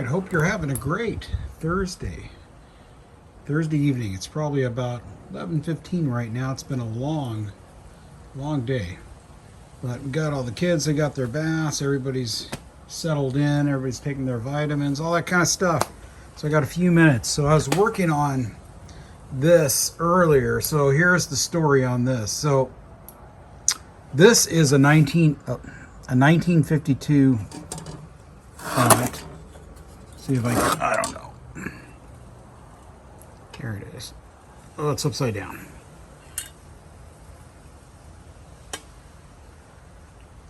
right, hope you're having a great Thursday evening. It's probably about 11:15 right now. It's been a long day, but we got all the kids. They got their baths. Everybody's settled in. Everybody's taking their vitamins, all that kind of stuff. So I got a few minutes. So I was working on this earlier. So here's the story on this. So this is a 1952 font. See if I don't know. Here it is. Oh, it's upside down.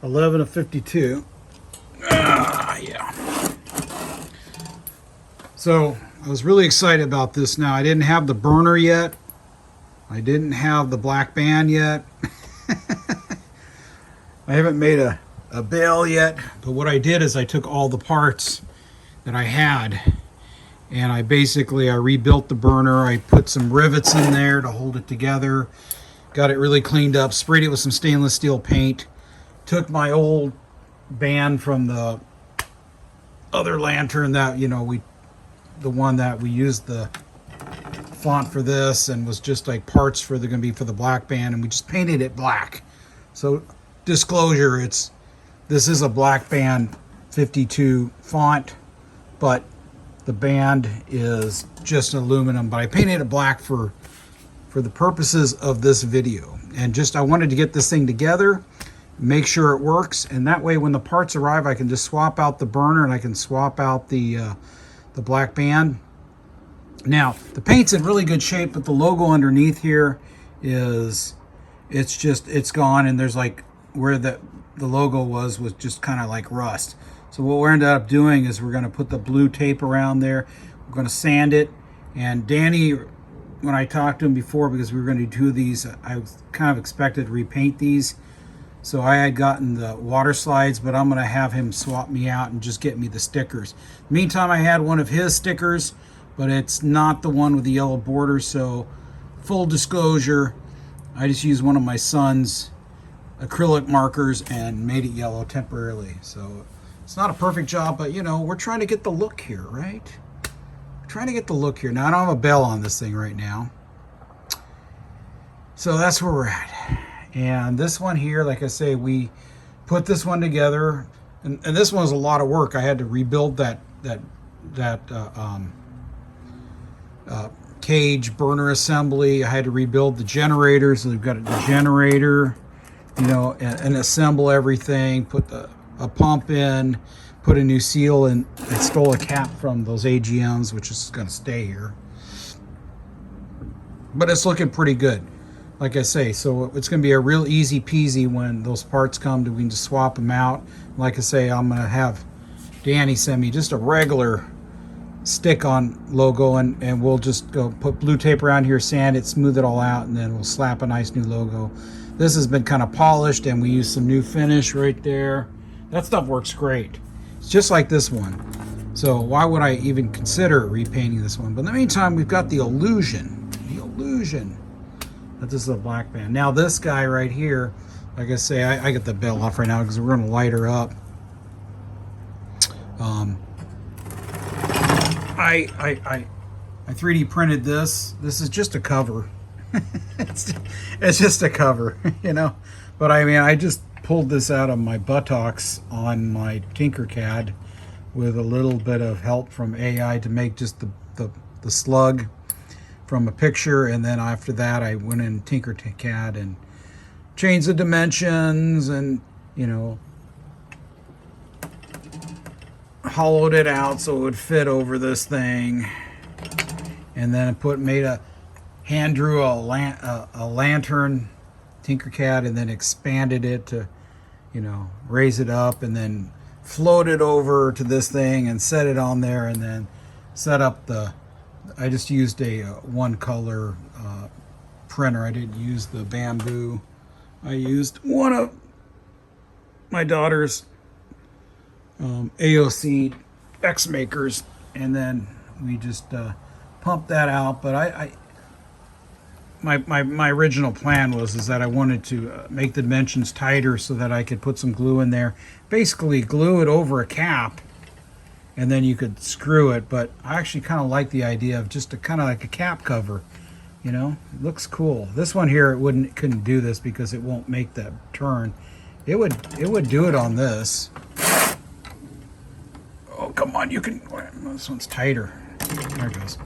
11 of 52. Yeah. So I was really excited about this. Now I didn't have the burner yet. I didn't have the black band yet. I haven't made a bale yet. But what I did is I took all the parts that I had and I rebuilt the burner. I put some rivets in there to hold it together. Got it really cleaned up. Sprayed it with some stainless steel paint. Took my old band from the other lantern that, the one that we used the font for this, and was just like parts for going to be for the black band, and we just painted it black. So disclosure, this is a black band 52 font, but the band is just aluminum, but I painted it black for the purposes of this video. And I wanted to get this thing together, make sure it works, and that way when the parts arrive I can just swap out the burner and I can swap out the black band. Now the paint's in really good shape, but the logo underneath here it's gone, and there's like where the logo was just kind of like rust. So what we're ended up doing is we're going to put the blue tape around there. We're going to sand it. And Danny, when I talked to him before, because we were going to do these, I kind of expected to repaint these. So I had gotten the water slides, but I'm going to have him swap me out and just get me the stickers. Meantime, I had one of his stickers, but it's not the one with the yellow border. So full disclosure, I just used one of my son's acrylic markers and made it yellow temporarily. So it's not a perfect job, but we're trying to get the look here, right? We're trying to get the look here. Now I don't have a bell on this thing right now. So that's where we're at. And this one here, like I say, we put this one together, and this one was a lot of work. I had to rebuild that cage burner assembly. I had to rebuild the generator, so we've got the generator, and assemble everything, put a pump in, put a new seal in. I stole a cap from those AGMs, which is going to stay here. But it's looking pretty good, like I say. So it's going to be a real easy peasy when those parts come. We can just swap them out. Like I say, I'm going to have Danny send me just a regular stick-on logo, and we'll just go put blue tape around here, sand it, smooth it all out, and then we'll slap a nice new logo. This has been kind of polished, and we use some new finish right there. That stuff works great. It's just like this one. So why would I even consider repainting this one? But in the meantime, we've got the illusion that this is a black band. Now this guy right here, like I say, I get the bell off right now because we're going to light her up. I 3D printed this. This is just a cover. it's just a cover, But I just pulled this out of my buttocks on my Tinkercad with a little bit of help from AI to make just the slug from a picture, and then after that I went in Tinkercad and changed the dimensions and hollowed it out so it would fit over this thing, and then hand drew a lantern Tinkercad, and then expanded it to raise it up, and then float it over to this thing and set it on there, and then set up I just used a one color printer. I didn't use the bamboo. I used one of my daughter's AOC X makers, and then we just pumped that out. But my original plan was that I wanted to make the dimensions tighter so that I could put some glue in there, basically glue it over a cap, and then you could screw it. But I actually kind of like the idea of just a kind of like a cap cover. You know, it looks cool. This one here, couldn't do this because it won't make that turn. It would do it on this. Oh, come on, you can. This one's tighter. There it goes.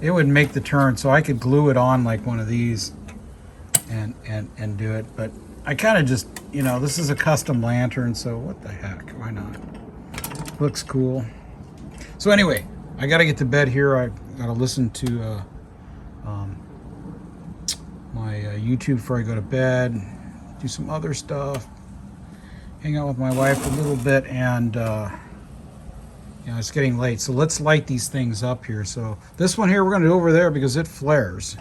It would make the turn, so I could glue it on like one of these and do it. But I kind of just, you know, this is a custom lantern, so what the heck? Why not? Looks cool. So anyway, I got to get to bed here. I got to listen to my YouTube before I go to bed, do some other stuff, hang out with my wife a little bit, and you know, it's getting late. So let's light these things up here. So this one here we're going to do over there because it flares,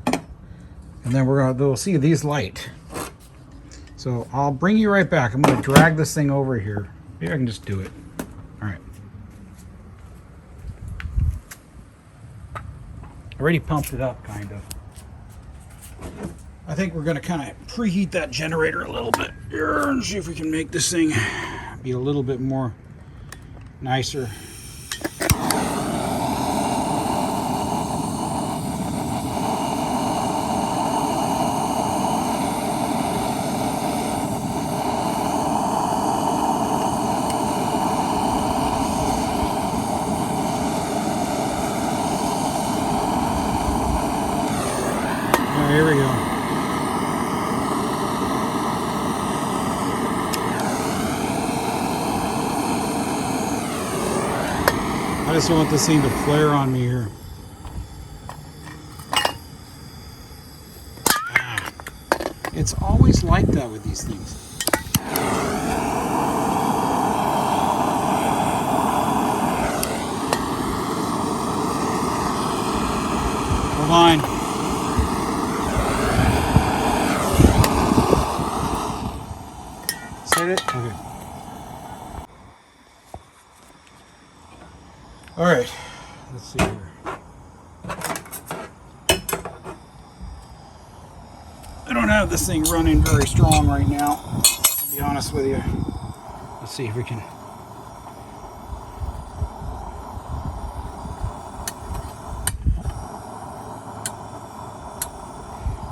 and then we'll see these light. So I'll bring you right back. I'm going to drag this thing over here. Maybe I can just do it. All right. Already pumped it up, kind of. I think we're going to kind of preheat that generator a little bit here and see if we can make this thing be a little bit more nicer. Here we go. I just don't want this thing to flare on me here. It's always like that with these things. Hold on. Set it? Okay. All right, let's see here. I don't have this thing running very strong right now, I'll be honest with you. Let's see if we can.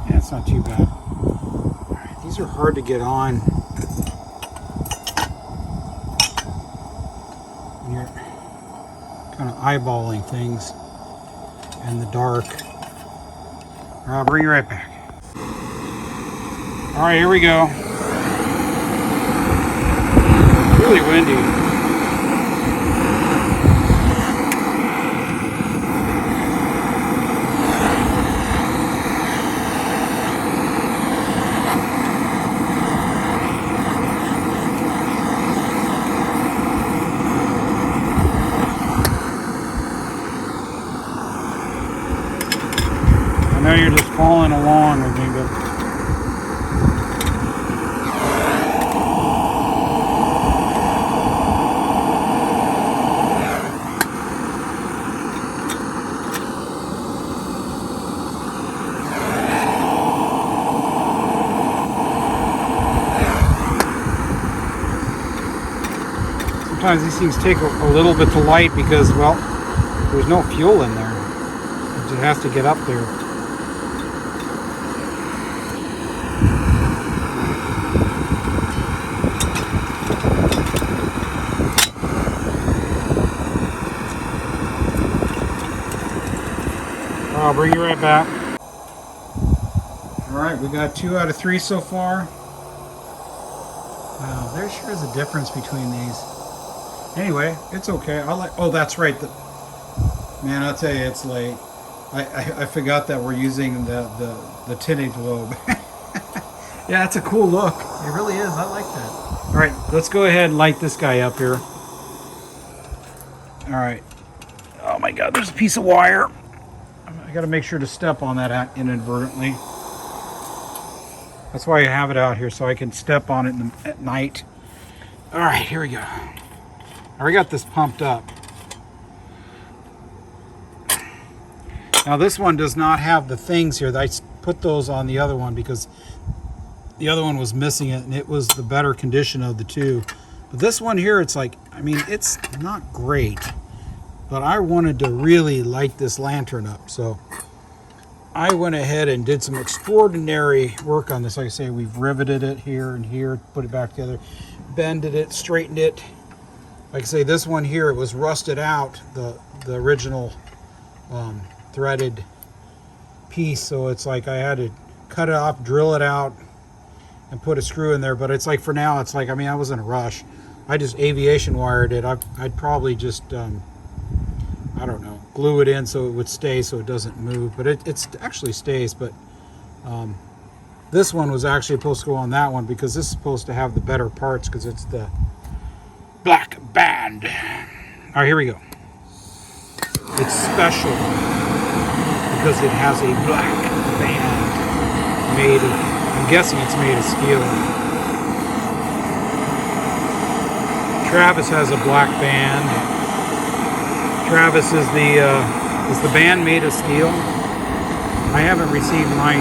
Yeah, it's not too bad. All right, these are hard to get on when you're kind of eyeballing things in the dark. I'll bring you right back. All right, here we go. Really windy. I know you're just following along with me, but sometimes these things take a little bit to light because, well, there's no fuel in there. It just has to get up there. I'll bring you right back. All right, we got 2 out of 3 so far. Wow, there sure is a difference between these. Anyway, it's okay. Oh, that's right. Man, I'll tell you, it's late. I forgot that we're using the tinted globe. Yeah, it's a cool look. It really is. I like that. All right, let's go ahead and light this guy up here. All right. Oh my God, there's a piece of wire. I got to make sure to step on that inadvertently. That's why I have it out here, so I can step on it at night. All right, here we go. I already got this pumped up. Now this one does not have the things here. I put those on the other one because the other one was missing it, and it was the better condition of the two. But this one here, it's like, I mean, it's not great, but I wanted to really light this lantern up. So I went ahead and did some extraordinary work on this. Like I say, we've riveted it here and here, put it back together, bended it, straightened it. Like I say, this one here, it was rusted out, the original threaded piece. So it's like I had to cut it off, drill it out, and put a screw in there. But it's like, for now, it's like, I mean, I was in a rush. I just aviation wired it. I'd probably just, I don't know, glue it in so it would stay, so it doesn't move. But it actually stays. But this one was actually supposed to go on that one, because this is supposed to have the better parts, because it's the black band. All right, here we go. It's special because it has a black band made of, I'm guessing it's made of steel. Travis has a black band. Travis, is the band made of steel? I haven't received my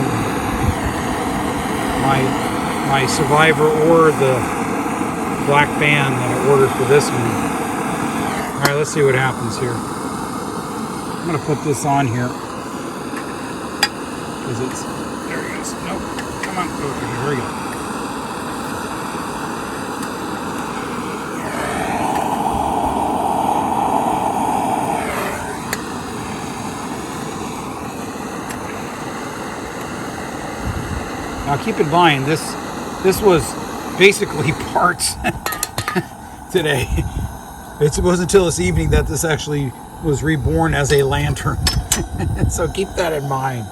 Survivor or the black band that I ordered for this one. All right, let's see what happens here. I'm gonna put this on here because it's, there it goes. Nope, come on, okay, here we go. Now keep in mind, this was basically parts today. It wasn't until this evening that this actually was reborn as a lantern. So keep that in mind.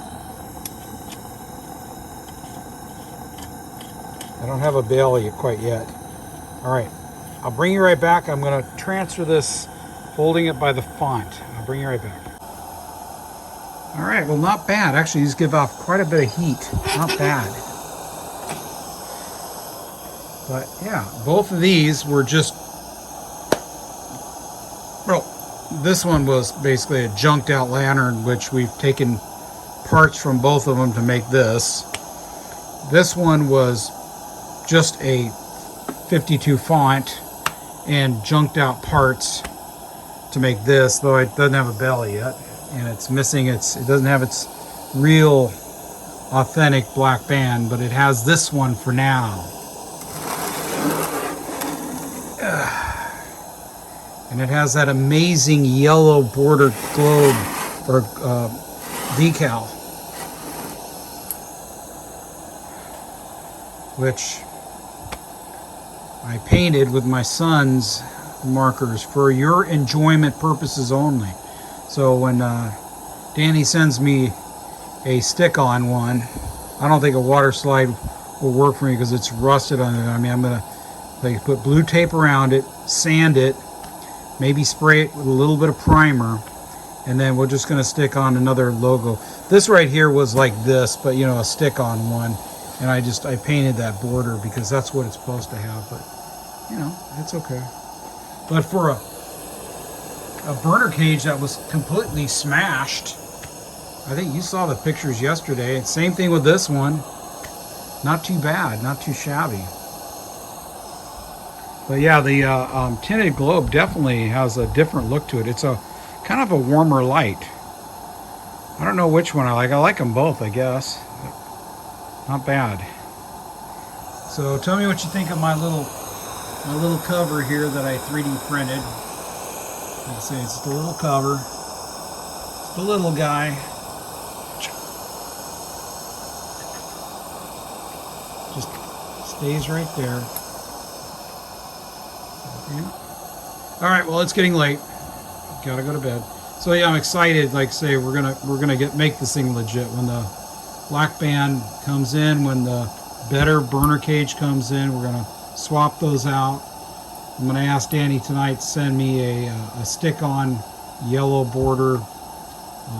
I don't have a bail quite yet. All right, I'll bring you right back. I'm going to transfer this, holding it by the font. I'll bring you right back. All right, well, not bad. Actually, these give off quite a bit of heat. Not bad. But yeah, both of these were just, well, this one was basically a junked out lantern, which we've taken parts from both of them to make this. This one was just a 52 font and junked out parts to make this, though it doesn't have a belly yet, and it's missing it doesn't have its real authentic black band, but it has this one for now. And it has that amazing yellow bordered globe or decal, which I painted with my son's markers for your enjoyment purposes only. So when Danny sends me a stick-on one, I don't think a water slide will work for me because it's rusted on it. I mean, I'm gonna put blue tape around it, sand it, maybe spray it with a little bit of primer, and then we're just going to stick on another logo. This right here was like this, but you know, a stick-on one, and I painted that border because that's what it's supposed to have. But you know, it's okay. But for a burner cage that was completely smashed, I think you saw the pictures yesterday. Same thing with this one. Not too bad, not too shabby. But yeah, the tinted globe definitely has a different look to it. It's a kind of a warmer light. I don't know which one I like. I like them both, I guess. Not bad. So tell me what you think of my little cover here that I 3D printed. Like I say, it's the little cover. It's the little guy. Just stays right there. All right, well, it's getting late. Gotta go to bed. So yeah, I'm excited. Like I say, we're gonna make this thing legit. When the black band comes in, when the better burner cage comes in, we're gonna swap those out. I'm gonna ask Danny tonight to send me a stick-on yellow border.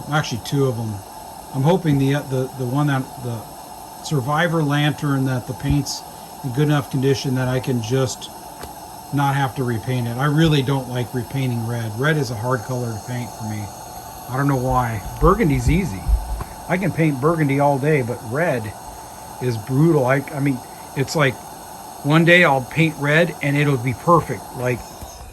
Actually, two of them. I'm hoping the one that the Survivor lantern, that the paint's in good enough condition that I can just not have to repaint it. I really don't like repainting red. Red is a hard color to paint for me. I don't know why. Burgundy's easy. I can paint burgundy all day, but red is brutal. I mean, it's like One day I'll paint red and it'll be perfect. Like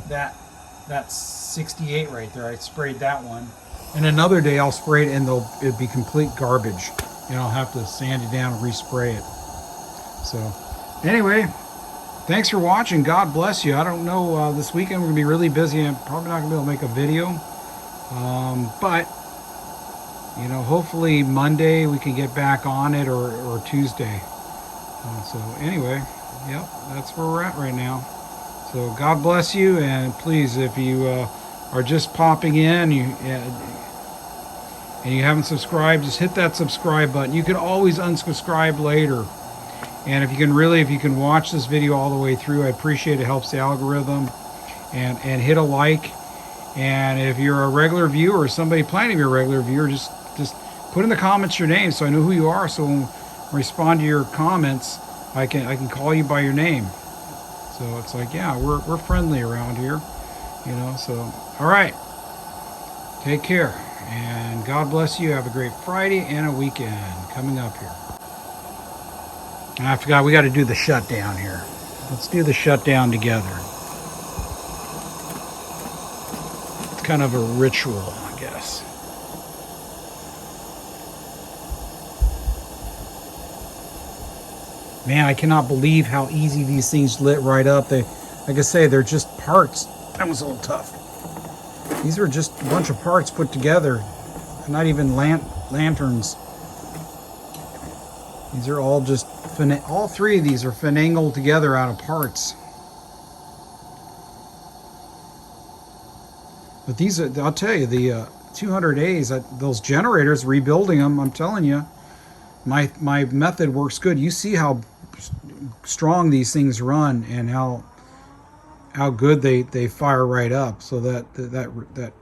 that's 68 right there. I sprayed that one. And another day I'll spray it and it'll be complete garbage. And I'll have to sand it down and respray it. So anyway, thanks for watching. God bless you. I don't know, this weekend we're going to be really busy. I'm probably not going to be able to make a video. But, you know, hopefully Monday we can get back on it, or Tuesday. So anyway, yep, that's where we're at right now. So God bless you, and please, if you are just popping in and you haven't subscribed, just hit that subscribe button. You can always unsubscribe later. And if you can watch this video all the way through, I appreciate it. It helps the algorithm. And hit a like. And if you're a regular viewer or somebody planning to be a regular viewer, just put in the comments your name so I know who you are. So when I respond to your comments, I can call you by your name. So it's like, yeah, we're friendly around here, you know. So all right, take care, and God bless you. Have a great Friday and a weekend coming up here. And I forgot, we got to do the shutdown here. Let's do the shutdown together. It's kind of a ritual, I guess. Man, I cannot believe how easy these things lit right up. They, like I say, they're just parts. That was a little tough. These are just a bunch of parts put together. They're not even lanterns. These are all just, all three of these are finagled together out of parts. But these are, I'll tell you, the 200 A's, those generators, rebuilding them, I'm telling you, my method works good. You see how strong these things run and how good they fire right up. So that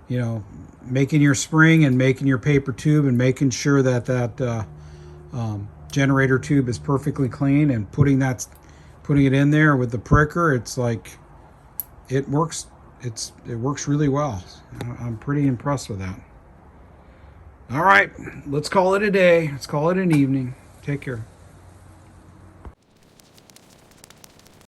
you know, making your spring and making your paper tube and making sure that generator tube is perfectly clean and putting it in there with the pricker, it's like it works. It works really well. I'm pretty impressed with that. All right, let's call it a day. Let's call it an evening. Take care.